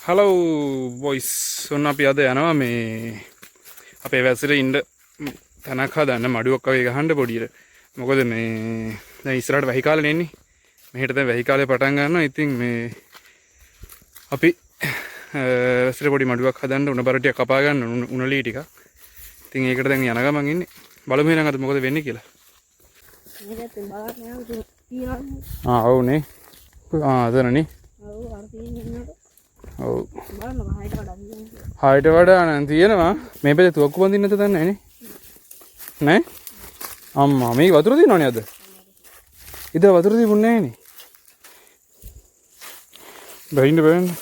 Hello boys ඔන්න අපි අද යනවා මේ අපේ වැසිර ඉන්න තැනක් හදන්න මඩුවක් වගේ ගහන්න පොඩියට. මොකද මේ දැන් ඉස්සරහට වැහි කාලේ එන්නේ. මෙහෙට දැන් වැහි කාලේ පටන් ගන්නවා. ඉතින් මේ අපි වැසිර පොඩි මඩුවක් හදන්න උණ බර ටික කපා ගන්න උණලී ටික. ඉතින් ඒකට දැන් යන ගමන් ඉන්නේ. බලමු එහෙනම් අද මොකද වෙන්නේ කියලා. මේකත් බලන්න යනවා තියනවා. ඔව්නේ. අදනනේ. ඔව් අර තියෙන්නේ. ඔව්. බලන්න හයිට වඩා තියෙනවා. හයිට වඩා නම් තියෙනවා. මේ පැත්තේ තුවක්කු බඳින්න නැත දන්නේ නෑනේ. නෑ? අම්මා මේ වතුර තියෙනවනේ අද. ඉතින් වතුර තිබුණේ නෑනේ. බහින්න බෑනේ.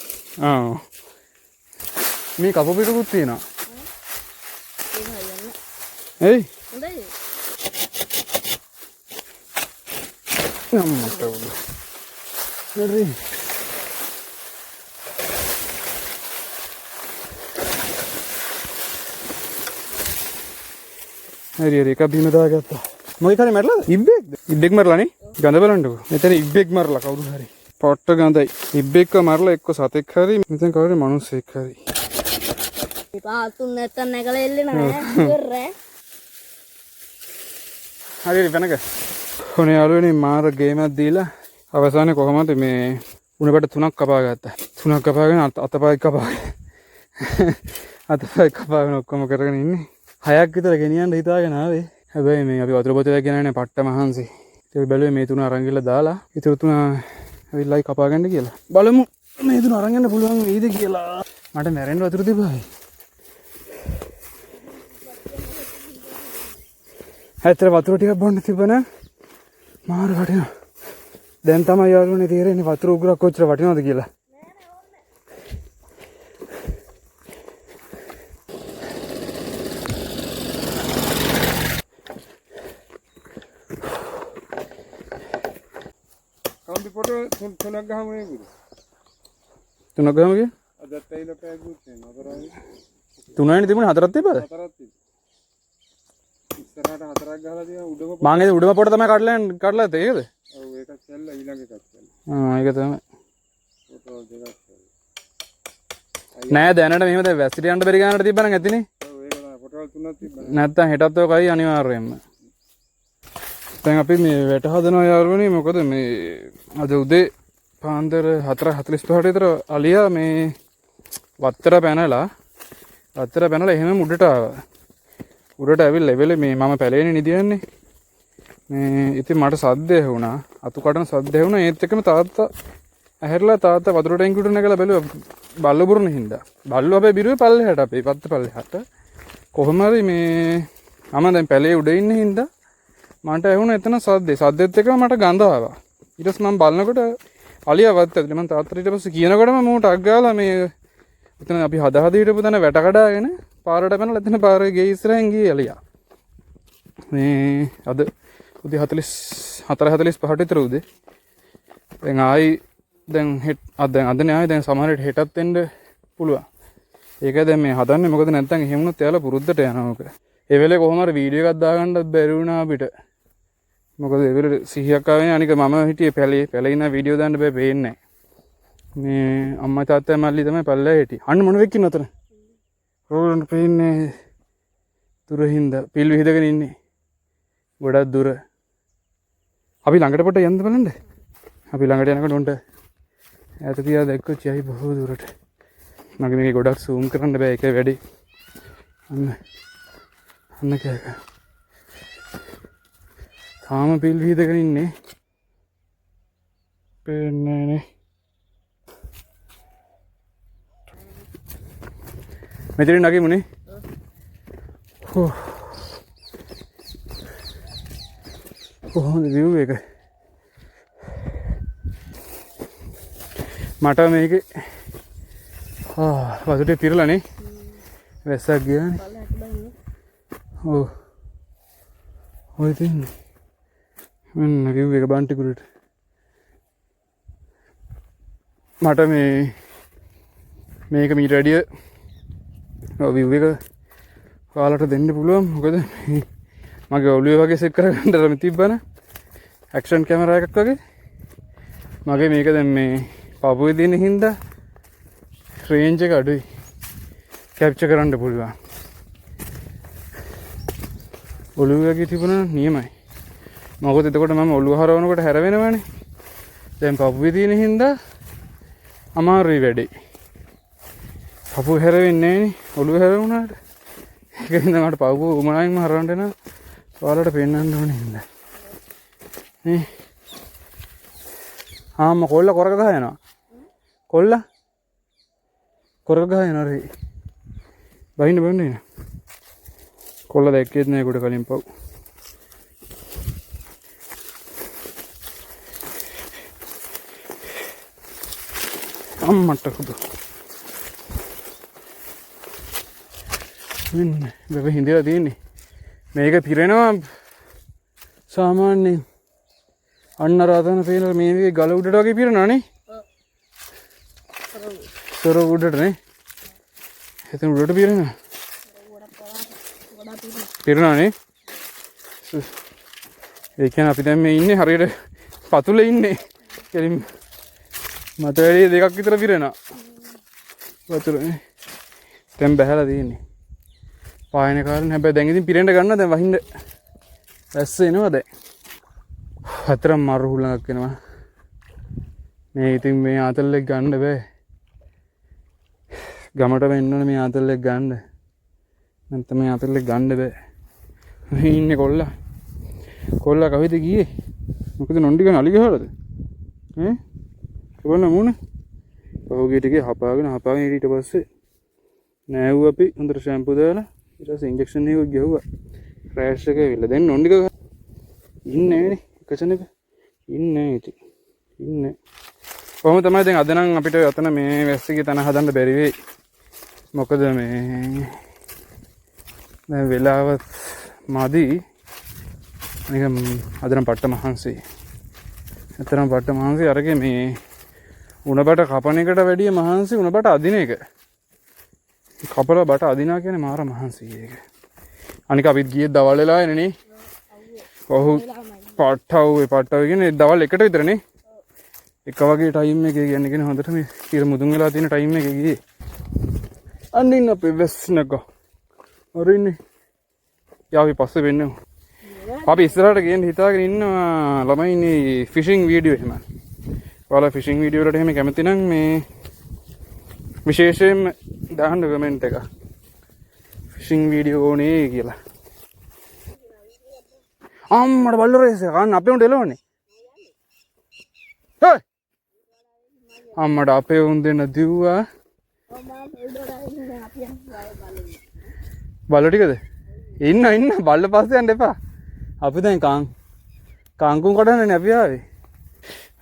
මේ කප පිටකුත් තියෙනවා. ඒක හරියන්නේ. එයි. හොඳයි. අම්මට උඩ. හරි. හරි එකක් බීම දාගත්තා. මොකද කරේ මැරලාද? ඉබ්බෙක් මැරලානේ. ගඳ බලන්නකෝ. මෙතන ඉබ්බෙක් මැරලා කවුරු හරි. පොට්ට ගඳයි. ඉබ්බෙක්ව මැරලා එක්ක සතෙක් හරි මෙතන කවුරු මිනිස්සෙක් හරි. මේ පාතුන් නැත්තම් නැගලා එල්ලේ නැහැ. ඉවරයි. හරි වෙනක. කොහොනේ යාළුවනේ මාර ගේමක් දීලා අවසානයේ කොහමද මේ උණපට 3ක් කපා ගත්තා. 3ක් කපාගෙන අතපය කපාගෙන. අතපය කපාගෙන ඔක්කොම කරගෙන ඉන්නේ. 6ක් විතර ගෙනියන්න හිතාගෙන ආවේ. හැබැයි මේ අපි වතුර බෝතලයක් ගෙනානේ පට්ට මහන්සි. ඒක බැලුවේ මේ 3 අරන් ගිහලා දාලා ඊටු 3 ඇවිල්ලායි කපා ගන්න කියලා. බලමු මේ 3 අරන් යන්න පුළුවන් වෙයිද කියලා. මට මැරෙන්න වතුර තිබ්බයි. හැතර වතුර ටිකක් බොන්න තිබ්බනම් මාර වටිනවා. දැන් තමයි යාළුවනේ තේරෙන්නේ වතුර උගුරක් කොච්චර වටිනවද කියලා. කවුද පොටෝ තුනක් ගහමු නේද? තුනක් ගහමු කිය? අදත් ඇවිල්ලා පෑගුත් වෙනවා. අතරයි. තුනයිනේ තිබුණේ හතරක් තිබ්බද? හතරක් තිබ්බා. ඉස්සරහට හතරක් ගහලා තියෙනවා උඩම මං ඒ උඩම පොට තමයි කඩලා තේකද? ඔව් ඒකත් ඇල්ල ඊළඟ එකත් ඇල්ල. ඒක තමයි. පොටෝ දෙකක් ඇල්ල. නෑ දැනට මෙහෙම දැන් වැසිට යන්න බැරි ගානට තිබ්බනම් ඇතිනේ. ඔව් ඒක තමයි පොටවල් තුනක් තිබ්බා. නැත්තම් හෙටත් ඔකයි අනිවාර්යයෙන්ම. දැන් අපි මේ වැට හදනවා යාළුවනේ. මොකද මේ අද උදේ පාන්දර 4:45 විතර අලියා මේ වත්තර පැනලා එහෙම උඩට ආවා. උඩට ඇවිල්ලා ලෙවලේ මේ මම පැලේනේ නිදියන්නේ. මේ ඉතින් මට සද්ද ඇහුණා. අතු කඩන සද්ද ඇහුණා. ඒත් එක්කම තාත්තා ඇහැරලා තාත්තා වතුර ටැංකියට නැගලා බැලුවා බල්ල බුරුන හින්දා. බල්ලෝ හැබැයි බිරුවේ පල්ලෙහාට අපේ පත්ත පල්ලෙහාට. කොහොම හරි මේ මම දැන් පැලේ උඩ ඉන්න හින්දා මට ඇහුණා එතන සද්දේ. සද්දෙත් එක්කම මට ගඳ ආවා. ඊට පස්සේ මම බලනකොට අලියාවත් ඇතුලේ මම තාත්තට ඊට පස්සේ කියනකොටම මම ටක් ගාලා මේ එතන අපි හදා හිටපු තැන වැට කඩාගෙන පාරට පැනලා එතන පාරේ ගේ ඉස්සරහින් ගියේ අලියා. මේ අද උදේ 4:45 විතර උදේ. දැන් ආයි දැන් අදනේ ආයි දැන් සමහර විට හෙටත් එන්න පුළුවන්. ඒක දැන් මේ හදන්නේ මොකද නැත්තම් එහෙම වුණොත් එයාලා පුරුද්දට යනවා ඔක. ඒ වෙලේ කොහොම හරි වීඩියෝ එකක් දාගන්නත් බැරි වුණා අපිට. මොකද ඒ වෙලේ 100ක් ආවෙන්නේ අනික මම හිටියේ පැලේ ඉන්න වීඩියෝ දාන්න බෑ පේන්නේ නැහැ. මේ අම්මා තාත්තා මල්ලි තමයි පල්ලෙහා හිටියේ. අන්න මොනෙක් ඉන්නව අතන? රෝලන්ට පේන්නේ දුර හින්දා පිල් විහිදගෙන ඉන්නේ. ගොඩක් දුර. අපි ළඟට පොට යන්න බලන්න. අපි ළඟට යනකොට උන්ට ඈත තියා දැක්කොත් යයි බොහෝ දුරට. මගේ මේක ගොඩක් zoom කරන්න බෑ ඒකේ වැඩි. අන්න කෑක. තාම පිල් විහිදගෙන ඉන්නේ. පේන්නේ නේ. මෙතනින් නගිමුනේ. හෝ. කොහොමද view එක? මට මේකේ වතුරේ පිරලානේ. වැස්සක් ගියානේ. ඔව්. ඔය තින්නේ. මෙන්න view එක බන්ටිකුරට. මට මේක මීට වැඩිය view එක ඔයාලට දෙන්න පුළුවන්. මොකද මගේ ඔළුවේ වගේ සෙට් කරගන්න තිබ්බන ඇක්ෂන් කැමරා එකක් වගේ. මගේ මේක දැන් මේ පපුවේ දින හින්දා රේන්ජ් එක අඩුයි. කැප්චර් කරන්න පුළුවන්. ඔළුවගේ තිබුණා නියමයි. මොකද එතකොට මම ඔළුව හරවනකොට හැර වෙනවනේ. දැන් පපුවේ තියෙන හින්දා අමාරුයි වැඩේ. පපුව හැර වෙන්නේ නැහනේ. ඔළුව හැර වුණාට. ඒක හින්දා මට පපුව උමනායින්ම හරවන්න යනවා. ඔයාලට පෙන්නන්න ඕනේ හින්දා. නේ. ආම්ම කොල්ල කොරක ගහ යනවා. කොල්ල කොරක ගහ යනවා රේ. බහින්න බන්නේ නේ. කොල්ල දැක්කේත් නෑ කොට කලින් පව්. අම්මට කුඩු. මෙන්න බබ හින්දලා තියෙන්නේ. මේක පිරෙනවා සාමාන්‍යයෙන් අන්න රාතන පේන මේ ගල උඩට වගේ පිරෙනවානේ. සොර උඩට නේ. එතන උඩට පිරෙනවා. පිරෙනවානේ. ඒ කියන්නේ අපි දැන් මේ ඉන්නේ හරියට පතුලේ ඉන්නේ. කෙලින් මට වැඩි දෙකක් විතර පිරෙනවා. වතුරනේ. දැන් බහැලා තියෙන්නේ. පායන කාරණේ හැබැයි දැන් ඉතින් පිරෙන්න ගන්නවා දැන් වහින්න. ඇස්ස එනවා දැන්. හතරම මාරු හුලඟක් එනවා. මේ ඉතින් මේ ආතල්ලෙක් ගන්න බෑ. ගමට වෙන්න ඕනේ මේ ආතල්ලෙක් ගන්න. නැත්නම් මේ ආතල්ලෙක් ගන්න බෑ. මේ ඉන්නේ කොල්ලා. කොල්ලා කවෙද ගියේ? මොකද නොන්ඩි ගන්න අලි ගහලාද? ඈ? කොල්ලා මොන? ඔහුගේ ටිකේ හපාගෙන ඊට පස්සේ නෑව් අපි හොඳට ෂැම්පු දාලා ඊට පස්සේ ඉන්ජෙක්ෂන් එකක් ගහුවා. ක්‍රෑෂ් එක ඇවිල්ලා දැන් නොන්ඩි ගහ ඉන්නේ නෑනේ. කචනක ඉන්නේ ඉතින් ඉන්නේ. කොහොම තමයි දැන් අද නම් අපිට අතන මේ වැස්සිගේ තන හදන්න බැරි වෙයි. මොකද මේ දැන් වෙලාවත් මදි. මේක අද නම් පට්ට මහන්සි. ඇත්තටම පට්ට මහන්සි අරගේ මේ උණබට කපන එකට වැඩිය මහන්සි උණබට අදින එක. කපලා බට අදිනා කියන්නේ මාර මහන්සි ඒක. අනික අපිත් ගියේ දවල් වෙලා එනනේ. ඔහු පට්ටව් කියන්නේ දවල් එකට විතරනේ. එක වගේ ටයිම් එකේ කියන්නේ හොඳට මේ ඉර මුදුන් වෙලා තියෙන ටයිම් එකේ ගියේ. අන්න අපේ වෙස්නක. හරිනේ. යාවි පස්සේ වෙන්නේ. අපි ඉස්සරහට ගේන්න හිතාගෙන ඉන්නවා ළමයි ඉන්නේ ෆිෂින් වීඩියෝ එහෙම. ඔයාලා ෆිෂින් වීඩියෝ වලට එහෙම කැමති නම් මේ විශේෂයෙන්ම දාන්න කමෙන්ට් එක. ෆිෂින් වීඩියෝ ඕනේ කියලා. අම්මට බල්ලෝ රේස් එක ගන්න අපේ උන්ට එළවන්නේ. හේ! අම්මට අපේ උන් දෙන්න දිව්වා. බල්ලෝ ටිකද? ඉන්න බල්ල පස්සේ යන්න එපා. අපි දැන් කාංකුම් කඩන්නනේ අපි ආවේ.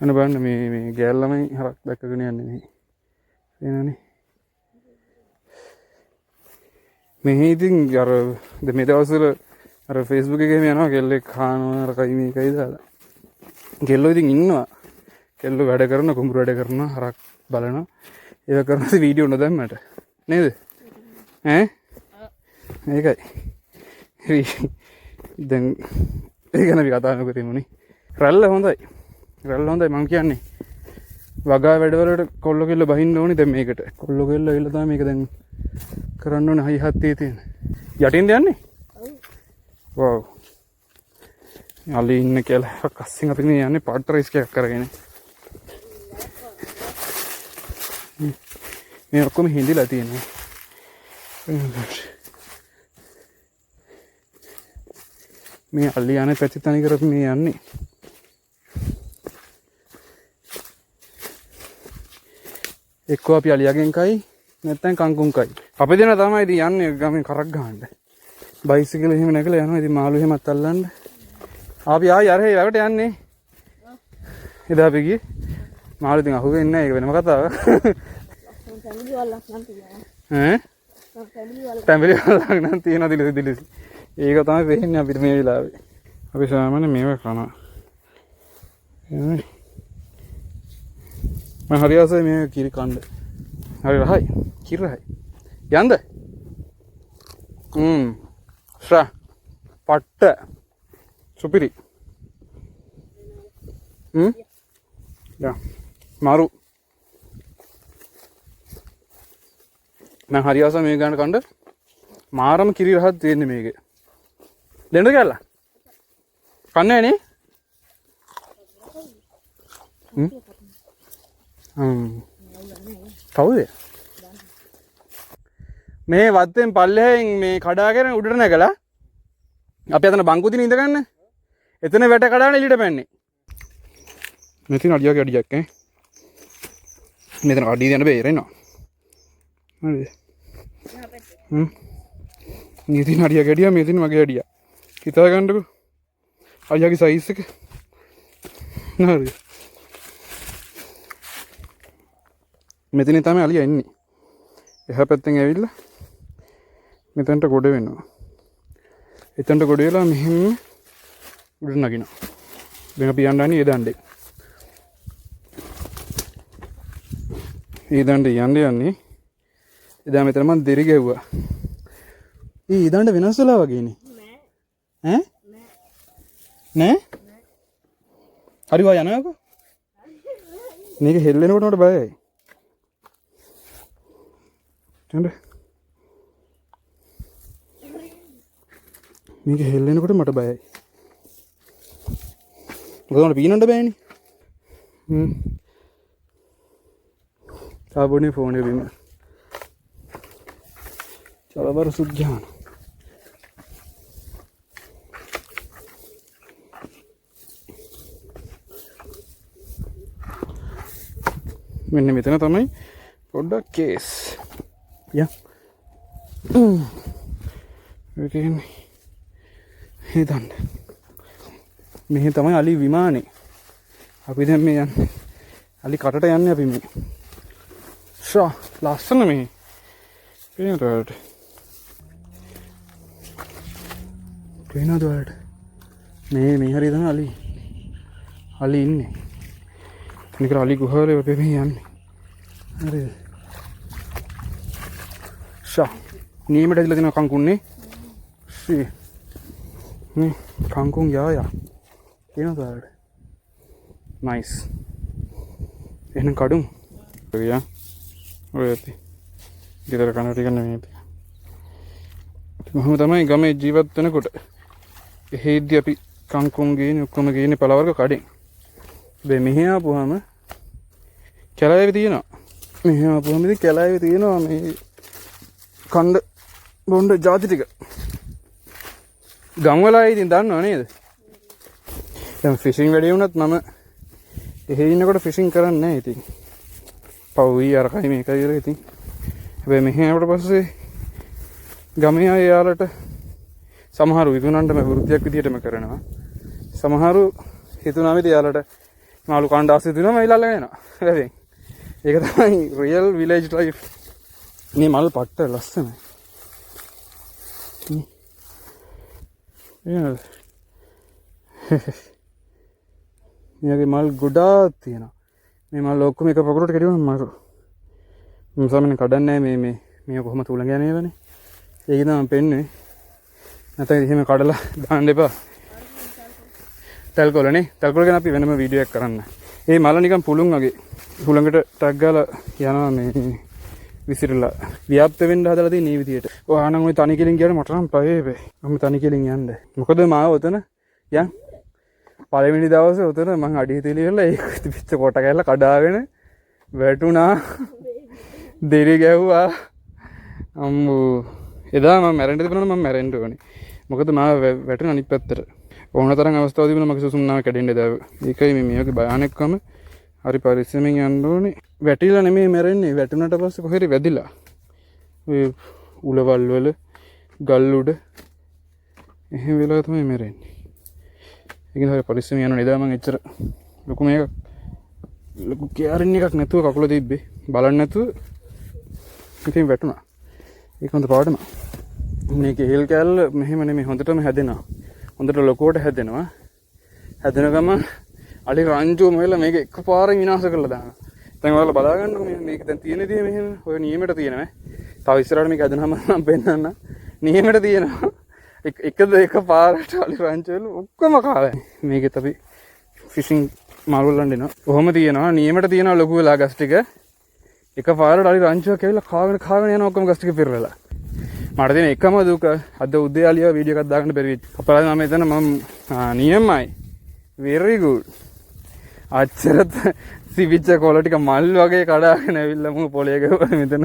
අන්න බලන්න මේ ගෑල් ළමයි හරක් දැක්කගෙන යන්නේ මේ. එනනේ. මේ ඉතින් අර මේ දවස්වල අර Facebook එකේ යනවා කෙල්ලෙක් කනවා අර කයි මේකයි දාලා. කෙල්ලෝ ඉතින් ඉන්නවා. කෙල්ලෝ වැඩ කරන කුඹුරු වැඩ කරනවා හරක් බලනවා. ඒක කරන වීඩියෝ නොදැම්මට. නේද? ඈ? මේකයි. දැන් ඒක ගැන අපි කතා නොකරමුනේ. රැල්ල හොඳයි. රැල්ල හොඳයි මම කියන්නේ. වගා වැඩවලට කොල්ල කෙල්ල බහින්න ඕනේ දැන් මේකට. කොල්ල කෙල්ල ඇවිල්ලා තමයි මේක දැන් කරන්න ඕනේ හයි හත්තේ තියෙන. යටින්ද යන්නේ? ඔව්. අලි ඉන්න කියලා කස්සින් අපි මේ යන්නේ පාට් රයිස් එකක් කරගෙන. මේ ඔක්කොම හිඳිලා තියෙනවා. මේ අලි යන්නේ පැති තනි කරත් මේ යන්නේ. එක්කෝ අපි අලියාගෙන් කයි නැත්නම් කංකුම් කයි. අපි දෙන තමයි ඉතින් යන්නේ ගමේ කරක් ගහන්න. බයිසිකල් එහෙම නැගලා යනවා ඉතින් මාළු එහෙමත් අල්ලන්න. අපි ආයි අර හේ වැවට යන්නේ. එදා අපි ගියේ. මාළු ඉතින් අහුවෙන්නේ නැහැ ඒක වෙනම කතාවක්. ඈ? ටැඹිලි වලක් නම් තියෙනවා දිලිසි. ඒක තමයි වෙන්නේ අපිට මේ වෙලාවේ. අපි සාමාන්‍ය මේවා කනවා. එන්නේ. මම හරි ආසයි මේ කිරි කන්න. හරි රහයි. කිරි රහයි. යන්ද? ෂා. පට්ට. සුපිරි. යා. මාරු. මම හරි ආසයි මේ ගන්න කන්න. මාරම කිරි රහක් තියෙන්නේ මේකේ. දෙන්නද කියලා? කන්නේ නේ? කවුද? මේ වත්තෙන් පල්ලෙහෙන් මේ කඩාගෙන උඩට නැගලා අපි අතන බංකු දින ඉඳ ගන්න. එතන වැට කඩාගෙන එළියට පැන්නේ. මෙතන අඩියක් ඈ. මෙතන අඩිය දෙන්න බේරෙනවා. හරිද? මෙතන අඩියක් ඇඩියා මෙතන මගේ අඩියා. හිතා ගන්නකො. අයියාගේ සයිස් එක. හරිද? මෙතන තමයි අලියා ඉන්නේ. එහා පැත්තෙන් ඇවිල්ලා මෙතනට ගොඩ වෙනවා. එතනට ගොඩ වෙලා මෙහෙම උඩ නගිනවා. වෙන පියන්ඩානි ඒ දණ්ඩේ. ඒ දණ්ඩේ යන්නේ. එදා මෙතන මම දෙරි ගැව්වා. ඒ දණ්ඩ වෙනස් වෙලා වගේනේ. නෑ. නෑ? හරි වා යනකො. මේක හෙල්ලෙනකොට මට බයයි. මේක හෙල්ලෙනකොට මට බයයි. මොකද පීනන්න බෑනේ. තාබෝනේ ෆෝන් එක බිම. චලබර සුද්ධාන. මෙන්න මෙතන තමයි පොඩ්ඩක් කේස්. යා. ඒකෙන් හිතන්න. මෙහි තමයි අලි විමානේ. අපි දැන් මේ යන්නේ. අලි කටට යන්නේ අපි මේ. ෂා ලස්සන මේ. පේනවද? පේනවද? මේ හරිය තමයි අලි. අලි ඉන්නේ. නිකන් අලි ගුහාවේ අපි මේ යන්නේ. හරිද? ෂා නියමට ඇදලා දෙනවා කංකුන්නේ. ෂී. නේ කංකුන් යා. පේනවද? නයිස්. එහෙනම් කඩුම්. ගියා. ඔය ඇති. ගෙදර කන ටික නෙමෙයි. මම තමයි ගමේ ජීවත් වෙනකොට එහෙද්දි අපි කංකුන් ගේන්නේ ඔක්කොම ගේන්නේ පළවර්ග කඩෙන්. මේ මෙහෙ ආපුවාම කැලෑවේ තියෙනවා. මෙහෙ ආපුවාම ඉතින් කැලෑවේ තියෙනවා මේ කණ්ඩ බොණ්ඩ ಜಾති ටික. ගම් වල ඉතින් දන්නව නේද? දැන් ෆිෂින් වැඩි වුණත් මම එහෙ ඉන්නකොට ෆිෂින් කරන්නේ නැහැ ඉතින්. පවුයි අරකයි මේකයි කියලා ඉතින්. හැබැයි මෙහෙ ආවට පස්සේ ගමේ අය යාලට සමහරු විකුණන්නට මේ වෘත්තියක් විදියටම කරනවා. සමහරු හිතුණා විදිය යාලට මාළු කණ්ඩ ආසෙ දිනම ඊළඟ යනවා. හරිද? ඒක තමයි රියල් විලේජ් ලයිෆ්. මේ මල් පට්ට ලස්සනයි. මේගේ මල් ගොඩාක් තියෙනවා. මේ මල් ඔක්කොම එක පොකරට කෙරුවම මරු. මම සාමාන්‍යයෙන් කඩන්නේ නැහැ මේ කොහොම තුලඟ යන්නේ නේදනේ. ඒක තමයි පෙන්නේ. නැත්නම් එහෙම කඩලා දාන්න එපා. තල්කොළනේ. තල්කොළ ගැන අපි වෙනම වීඩියෝ එකක් කරන්න. මේ මල නිකන් පුළුන් වගේ. හුළඟට ටැග් ගාලා යනවා මේ විසිරලා. ව්‍යාප්ත වෙන්න හදලා තියෙන මේ විදියට. ඔය ආනන් ওই තනි කෙලින් ගියාම මට නම් පහේ වේ. මම තනි කෙලින් යන්නේ. මොකද මාව ඔතන යන් පළවෙනි දවසේ උතන මං අඩිය තියලා ඒක පිච්ච කොට කැල්ල කඩාගෙන වැටුණා. දෙරි ගැව්වා. අම්මෝ එදා මම මැරෙන්න තිබුණා මම මැරෙන්න ඕනේ. මොකද මාව වැටුණ අනිත් පැත්තට. ඕන තරම් අවස්ථාවක් තිබුණා මගේ සුසුම්නාව කැඩෙන්න දාව. ඒකයි මේ මේකේ භයානකකම. හරි පරිස්සමෙන් යන්න ඕනේ. වැටිලා නෙමෙයි මැරෙන්නේ. වැටුණාට පස්සේ කොහෙරි වැදිලා. ඔය උලවල් වල ගල් උඩ එහෙම වෙලා තමයි මැරෙන්නේ. ඒකෙන් හරි පරිස්සමෙන් යන්න නේද මම එච්චර ලොකු මේක ලොකු කියාරින් එකක් නැතුව කකුල තිබ්බේ. බලන්න නැතුව ඉතින් වැටුණා. ඒක හොඳ පාඩම. මේක හේල් කැල්ල මෙහෙම නෙමෙයි හොඳටම හැදෙනවා. හොඳට ලොකුවට හැදෙනවා. හැදෙන ගමන් අලි රංචුවම වෙලා මේක එකපාරෙන් විනාශ කරලා දානවා. දැන් ඔයාලා බලා ගන්නකො මේක දැන් තියෙන දේ මෙහෙම ඔය නියමයට තියෙනවා. තව ඉස්සරහට මේක හදනම මම පෙන්නන්න. නියමයට තියෙනවා. එක පාරට අලි රංචුවල ඔක්කොම කාලා. මේකෙත් අපි ෆිෂින් මාළු වලන් දෙනවා. කොහොම තියෙනවා නියමයට තියෙනවා ලොකු වෙලා ගස් ටික. එක පාරට අලි රංචුවක් ඇවිල්ලා කාගෙන යන ඔක්කොම ගස් ටික පිරලා. මට තියෙන එකම දුක අද උදේ අලියා වීඩියෝ එකක් දාගන්න බැරි වෙච්ච. අපරාධ මම එතන නියමයි. very good. අච්චරත් සිවිච්ච කොළ ටික මල් වගේ කඩාගෙන ඇවිල්ලා මම පොලේ ගහුවා මෙතන.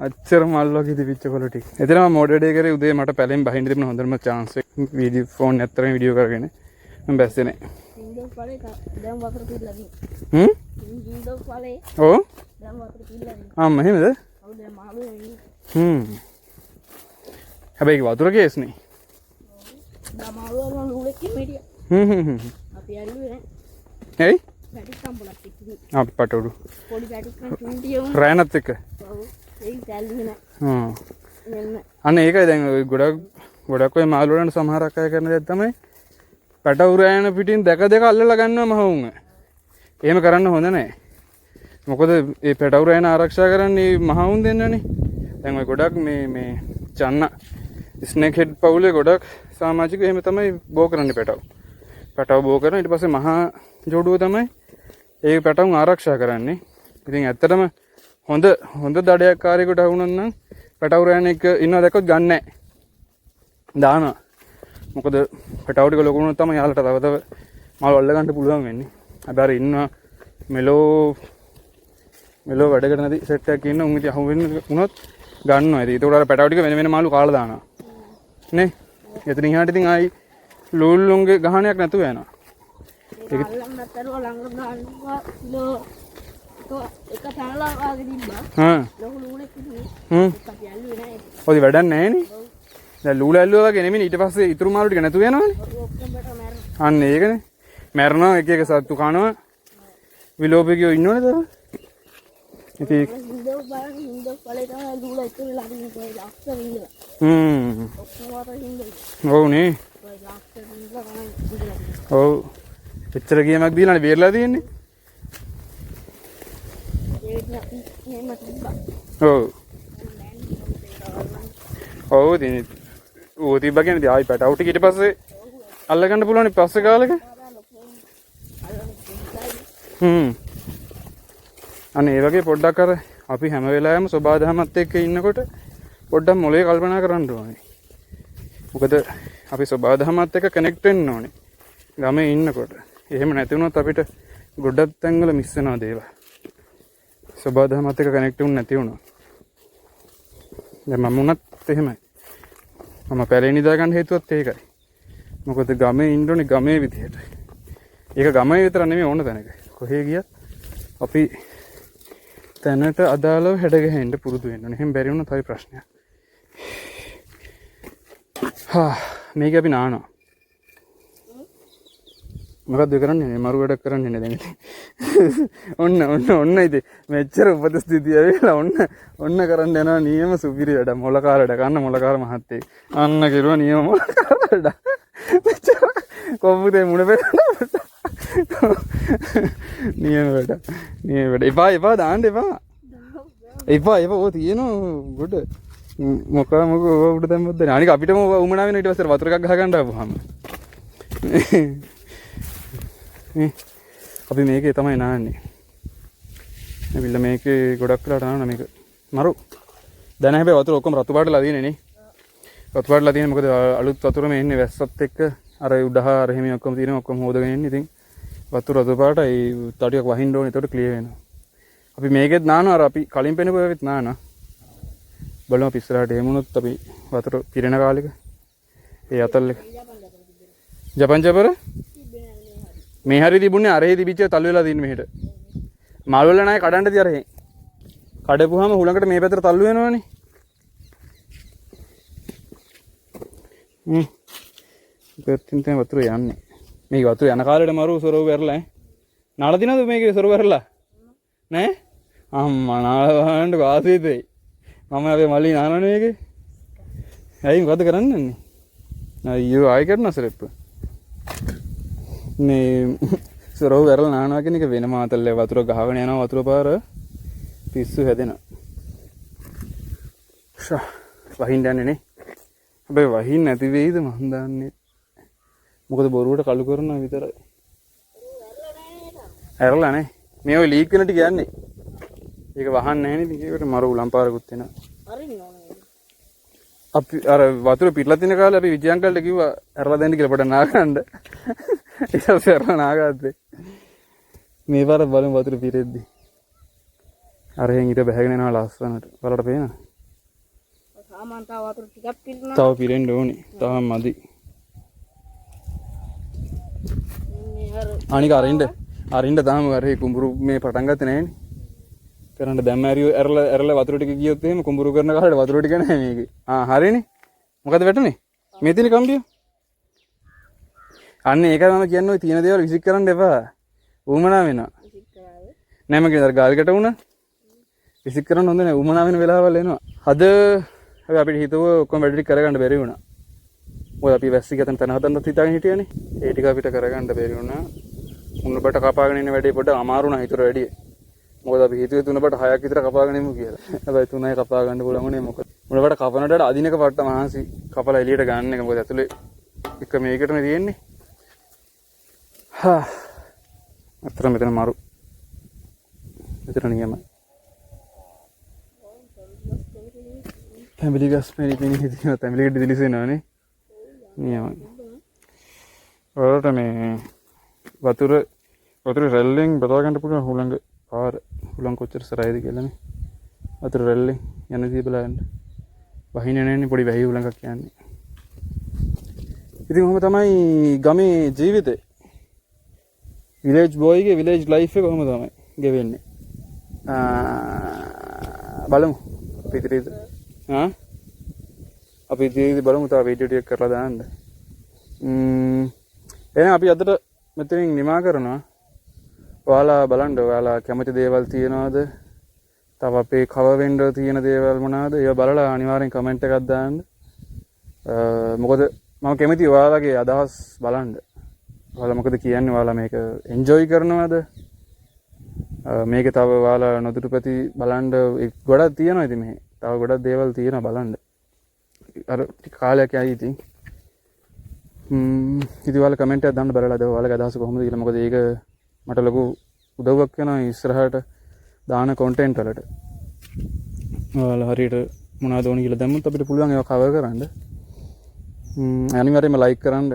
අච්චර මල් වගේ තිබිච්ච කොළ ටික. එතන මම මොඩ ඩේ කරේ උදේ මට පැලෙන් බහින්න තිබුණ හොඳම chance එක. වීඩියෝ ෆෝන් ඇත්තරම වීඩියෝ කරගෙන මම බැස්සේ නෑ. ඉන්දෝ ඵලේ දැන් වතුර පිරලා හ්ම්? ඉන්දෝ ඵලේ ඔව්. දැන් වතුර පිරලා එහෙමද? ඔව් දැන් මාළු එන්නේ. හැබැයි වතුර කේස් නේ. දැන් මාළු වල ලුලෙක් ඉන්නේ. අපි ඇල්ලුවේ නෑ. ඇයි? පැටි කම්බලක් තිබ්බේ. අපි පටවඩු. පොඩි පැටි කන්ටිය වුණා. රෑනත් එක්ක. ඔව්. ඒක ඇල්ලුවේ නෑ. මෙන්න. අන්න ඒකයි දැන් ඔය ගොඩක් ඔය මාළු වලට සමහරක් අය කරන දේ තමයි පැටවු රෑන පිටින් දෙක අල්ලලා ගන්නවා මහවුන්. එහෙම කරන්න හොඳ නෑ. මොකද මේ පැටවු රෑන ආරක්ෂා කරන්නේ මහවුන් දෙන්නනේ. දැන් ඔය ගොඩක් මේ චන්න ස්නේක් හෙඩ් පවුලේ ගොඩක් සමාජික එහෙම තමයි බෝ කරන්නේ පැටවු. පැටවු බෝ කරන ඊට පස්සේ මහා ජෝඩුව තමයි ඒ පැටවුන් ආරක්ෂා කරන්නේ. ඉතින් ඇත්තටම හොඳ දඩයක්කාරයෙකුට වුණොත් නම් පැටවු රෑන එක ඉන්නව දැක්කොත් ගන්න නැහැ. දානවා. මොකද පැටවු ටික ලොකු වුණොත් තමයි යාළට තව මාළු අල්ල ගන්න පුළුවන් වෙන්නේ. හැබැයි ඉන්නවා මෙලෝ වැඩකට නැති සෙට් එකක් ඉන්න උන් ඉතින් අහු වෙන්න වුණොත් ගන්නවා. ඉතින් ඒකට අර පැටවු ටික වෙන මාළු කාලා දානවා. නේ? එතන ඉහාට ඉතින් ආයි ලූල්ලුන්ගේ ගහණයක් නැතුව යනවා. ඒක අල්ලන්න අතරුව ළඟට දාන්නවා කිලෝ එක පැනලා වාගේ තිබ්බා. ලොකු ලූලෙක් ඉන්නේ. ඒක ඇල්ලුවේ නෑ. ඔය වැඩක් නැහැ නේ. දැන් ලූල ඇල්ලුවා වගේ නෙමෙයි ඊට පස්සේ ඉතුරු මාළු ටික නැතුව යනවනේ. ඔක්කොම බට මැරෙනවා. අන්න ඒකනේ. මැරනවා එක එක සත්තු කනවා. විලෝපිකයෝ ඉන්නවනේ තව. ඉතින් ඉන්දෝ ඵලේ තමයි ලූල ඉතුරුලා තියෙන්නේ ලක්ෂ වින්දලා. ඔක්කොම වර හින්දා. ඔව් නේ. ඔය ලක්ෂ වින්දලා තමයි ඉඳලා. ඔව්. එච්චර ගියමක් දීලානේ බේරලා තියෙන්නේ. ඒක අපි එහෙම තිබ්බා. ඔව්. ඔව් ඉතින් ඌ තිබ්බා කියන්නේ ඉතින් ආයි පැටවු ටික ඊට පස්සේ අල්ලගන්න පුළුවන් පස්සේ කාලෙක. අන්න ඒ වගේ පොඩ්ඩක් අර අපි හැම වෙලාවෙම සබාධමත් එක්ක ඉන්නකොට පොඩ්ඩක් මොලේ කල්පනා කරන්න ඕනේ. මොකද අපි සබාධමත් එක්ක කනෙක්ට් වෙන්න ඕනේ. ගමේ ඉන්නකොට. එහෙම නැති වුණොත් අපිට ගොඩක් තැන්වල මිස් වෙනවා දේවල්. සබාධමත් එක්ක කනෙක්ට් වුණ නැති වුණා. දැන් මම උනත් එහෙමයි. මම පැලේ නිදා ගන්න හේතුවත් ඒකයි. මොකද ගමේ ඉන්න ඕනේ ගමේ විදියට. ඒක ගමේ විතර නෙමෙයි ඕන තැනක. කොහේ ගියත් අපි තැනට අදාළව හැඩ ගහෙන්න පුරුදු වෙන්න ඕනේ. එහෙම බැරි වුණොත් හරි ප්‍රශ්නයක්. මේක අපි නානවා. මොකක්ද කරන්නේ? මරු වැඩක් කරන්නේ නේ දැන් ඉතින්. ඔන්න ඉතින් මෙච්චර උපදෙස් දීදී ඇවිල්ලා ඔන්න කරන්න යනවා නියම සුපිරි වැඩ. මොලකාර වැඩ කන්න මොලකාර මහත්තයෙක්. අන්න කිරුවා නියම මොලකාර වැඩ. මෙච්චර කොම්බුතේ මුණ පෙරන. නියම වැඩ. එපා දාන්න එපා. එපා ඕ තියෙනවා ගොඩ. මොක උඩ දැම්මොත් දැන් අනික අපිටම උමනා වෙන ඊට පස්සේ වතුර එකක් ගහ ගන්න ආවම. අපි මේකේ තමයි නාන්නේ. ඇවිල්ලා මේකේ ගොඩක් වෙලාට නානවා මේක. මරු. දැන් හැබැයි වතුර ඔක්කොම රතු පාටලා තියෙන්නේ නේ. රතු පාටලා තියෙන්නේ මොකද අලුත් වතුර මේ එන්නේ වැස්සත් එක්ක අර උඩහ අර එහෙම ඔක්කොම තියෙනවා ඔක්කොම හොදගෙන ඉන්නේ. ඉතින් වතුර රතු පාටයි තව ටිකක් වහින්න ඕනේ. ඒකට ක්ලියර් වෙනවා. අපි මේකෙත් නානවා අර අපි කලින් පෙන්නපු ඒවෙත් නානවා. බලමු අපි ඉස්සරහට එමුණොත් අපි වතුර පිරෙන කාලෙක ඒ අතල් එක. ජපන් ජපර මේ හරි තිබුණේ අරේ තිබිච්ච තල්ලු වෙලා තින්නේ මෙහෙට. මාළු වල නැහැ කඩන්න තිය අරේ. කඩපුවාම හුලඟට මේ පැත්තට තල්ලු වෙනවනේ. පැත්තෙන් තමයි වතුර යන්නේ. මේක වතුර යන කාලේට මරු සොරව වැරලා ඈ. නාලා දිනවද මේකේ සොරව වැරලා? නෑ? අම්මා නාලා වහන්න වාසීතේ. මම අපේ මල්ලි නානවනේ මේකේ. ඇයි මොකද කරන්නේ? අයියෝ ආයෙ කරන සරෙප්ප. මේ සොරව වැරලා නානවා කියන එක වෙනම අතල්ලේ වතුර ගහගෙන යනවා වතුර පාර පිස්සු හැදෙනවා. වහින්න යන්නේ නේ. හැබැයි වහින්න නැති වෙයිද මන් දන්නේ. මොකද බොරුවට කළු කරනවා විතරයි. ඇරලා නේ. මේ ඔය ලීක් වෙන ටික යන්නේ. ඒක වහන්න නැහැ නේද? ඒකට මරු ලම්පාරකුත් වෙනවා. අරින්න ඕනේ. අපි අර වතුර පිටලා තියෙන කාලේ අපි විජය අංකල්ට කිව්වා ඇරලා දෙන්න කියලා පොඩ නාගන්න. ඊට පස්සේ ඇරලා නාගත්තේ. මේ පාර බලමු වතුර පිරෙද්දි. අර එහෙන් ඊට බැහැගෙන යනවා ලස්සනට. බලන්න පේනවද? සාමාන්‍ය තව වතුර ටිකක් පිරෙනවා. තව පිරෙන්න ඕනේ. තාම මදි. අනික අරින්න තාම අර කුඹුරු මේ පටන් ගත්තේ නැහැනේ. කරන්න දැම්ම ඇරලා වතුර ටික ගියොත් එහෙම කුඹුරු කරන කාලේ වතුර ටික නැහැ මේකේ. හරිනේ. මොකද වැටුනේ? මේ තියෙන කම්බිය. අන්න ඒකයි මම කියන්නේ ඔය තියෙන දේවල් විසික් කරන්න එපා. ඌමනා වෙනවා. නෑ මම කියනවා ගාල්කට වුණා. විසික් කරන්න හොඳ නෑ. ඌමනා වෙන වෙලාවල් එනවා. අද අපි අපිට හිතුව ඔක්කොම වැඩ ටික කරගන්න බැරි වුණා. මොකද අපි වැස්සි ගතන තැන හදන්නත් හිතාගෙන හිටියනේ. ඒ ටික අපිට කරගන්න බැරි වුණා. උණුබට කපාගෙන ඉන්න වැඩේ පොඩ්ඩක් අමාරු නා හිතුව වැඩි. මොකද අපි හිතුවේ 3 6ක් විතර කපාගෙන ඉමු කියලා. හැබැයි 3යි කපා ගන්න පුළුවන් උනේ මොකද? උණුබට කපනට අදිනක පට්ට මහන්සි කපලා එළියට ගන්න එක. මොකද ඇතුලේ එක මේකටනේ තියෙන්නේ. අතර මෙතන මාරු. මෙතන නියමයි. ෆැමිලි ගස් මෙනි හිටිනවා. ෆැමිලි ගෙඩි දිලිසෙනවානේ. නියමයි. ඔයාලට මේ වතුර රැල්ලෙන් බදා ගන්න පුළුවන් හුළඟ පාර හුළඟ කොච්චර සරයිද කියලානේ. වතුර රැල්ලෙන් යන දී බලන්න. වහින්නේ නැන්නේ පොඩි වැහි හුළඟක් කියන්නේ. ඉතින් කොහොම තමයි ගමේ ජීවිතේ විලේජ් බෝයිගේ විලේජ් ලයිෆ් එක කොහොම තමයි ගෙවෙන්නේ. බලමු අපි ඉතින් අපි ඉතින් බලමු තා වීඩියෝ ටික කරලා දාන්න. එහෙනම් අපි අදට මෙතනින් නිමා කරනවා. ඔයාලා බලන්න ඔයාලා කැමති දේවල් තියනවාද? තව අපේ කවර් වෙන්න තියෙන දේවල් මොනවාද? ඒවා බලලා අනිවාර්යෙන් කමෙන්ට් එකක් දාන්න. මොකද මම කැමති ඔයාලගේ අදහස් බලන්න. ඔයාලා මොකද කියන්නේ? ඔයාලා මේක එන්ජොයි කරනවද? මේක තව ඔයාලා නොදුටු පැති බලන්න ගොඩක් තියෙනවා ඉතින් මෙහි. තව ගොඩක් දේවල් තියෙනවා බලන්න. අර ටික කාලයක් යයි ඉතින්. ඉතින් ඔයාලා කමෙන්ට් එකක් දාන්න බලලා ඔයාලගේ අදහස කොහොමද කියලා. මොකද ඒක මට ලොකු උදව්වක් වෙනවා ඉස්සරහට දාන කන්ටෙන්ට් වලට. ඔයාලා හරියට මොනවද ඕන කියලා දැම්මොත් අපිට පුළුවන් ඒවා කවර් කරන්න. අනිවාර්යයෙන්ම ලයික් කරන්න.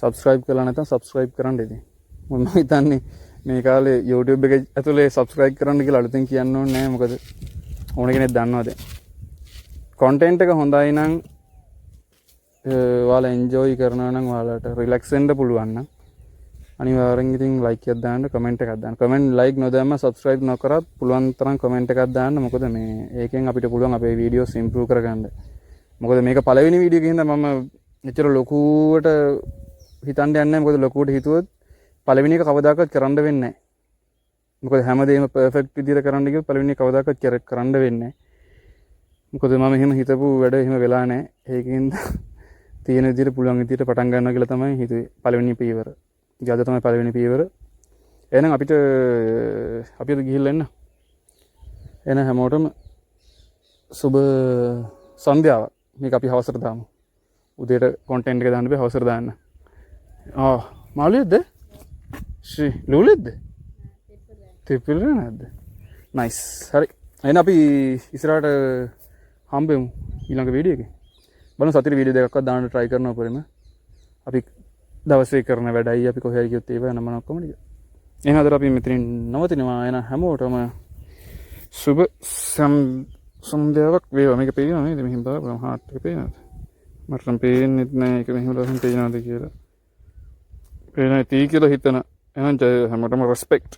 සබ්ස්ක්‍රයිබ් කරලා නැත්නම් සබ්ස්ක්‍රයිබ් කරන්න ඉතින්. මම හිතන්නේ මේ කාලේ YouTube එක ඇතුලේ සබ්ස්ක්‍රයිබ් කරන්න කියලා අලුතෙන් කියන්න ඕනේ නැහැ. මොකද ඕන කෙනෙක් දන්නවා දැන්. කන්ටෙන්ට් එක හොඳයි නම් ඔයාලා එන්ජොයි කරනවා නම් ඔයාලට රිලැක්ස් වෙන්න පුළුවන් නම් අනිවාර්යෙන් ඉතින් ලයික් එකක් දාන්න කමෙන්ට් එකක් දාන්න. කමෙන්ට් ලයික් නොදැම්ම සබ්ස්ක්‍රයිබ් නොකරත් පුළුවන් තරම් කමෙන්ට් එකක් දාන්න. මොකද මේ ඒකෙන් අපිට පුළුවන් අපේ වීඩියෝස් ඉම්ප්‍රූව් කරගන්න. මොකද මේක පළවෙනි වීඩියෝ එකකින් හින්දා මම එච්චර ලොකුවට හිතන්න යන්නේ නැහැ. මොකද ලොකුවට හිතුවොත් පළවෙනි එක කවදාකවත් කරන්න වෙන්නේ නැහැ. මොකද හැමදේම පර්ෆෙක්ට් විදිහට කරන්න ගියොත් පළවෙනි එක කවදාකවත් කරන්න වෙන්නේ නැහැ. මොකද මම එහෙම හිතපු වැඩ එහෙම වෙලා නැහැ. ඒකින්ද තියෙන විදිහට පුළුවන් විදිහට පටන් ගන්නවා කියලා තමයි හිතුවේ පළවෙනි පියවර. ඉතින් අද තමයි පළවෙනි පියවර. එහෙනම් අපිට ගිහිල්ලා එන්න. එහෙනම් හැමෝටම සුබ සන්ධ්‍යාවක්. මේක අපි හවසට දාමු. උදේට කන්ටෙන්ට් එක දාන්න බෑ හවසට දාන්න. මාළුවේද? ලූලෙද්ද? තිප්පිල්ල නැද්ද? නයිස්. හරි. එහෙනම් අපි ඉස්සරහට හම්බෙමු ඊළඟ වීඩියෝ එකේ. බලමු සතියේ වීඩියෝ දෙකක්වත් දාන්න try කරනවා පොරෙම. අපි දවසේ කරන වැඩයි අපි කොහේ ගියොත් ඒව නම ඔක්කොම ටික. එහෙනම් අද අපි මෙතනින් නවතිනවා. එහෙනම් හැමෝටම සුබ සන්ධ්‍යාවක් වේවා. මේක පේනවා නේද? මෙහෙම බලන්න හાર્ට් එක පේනවද? මට නම් පේන්නේ නැහැ. ඒක මෙහෙම ලස්සන පේනවද කියලා. පේනවා තී කියලා හිතන. එහෙනම් හැමෝටම රෙස්පෙක්ට්.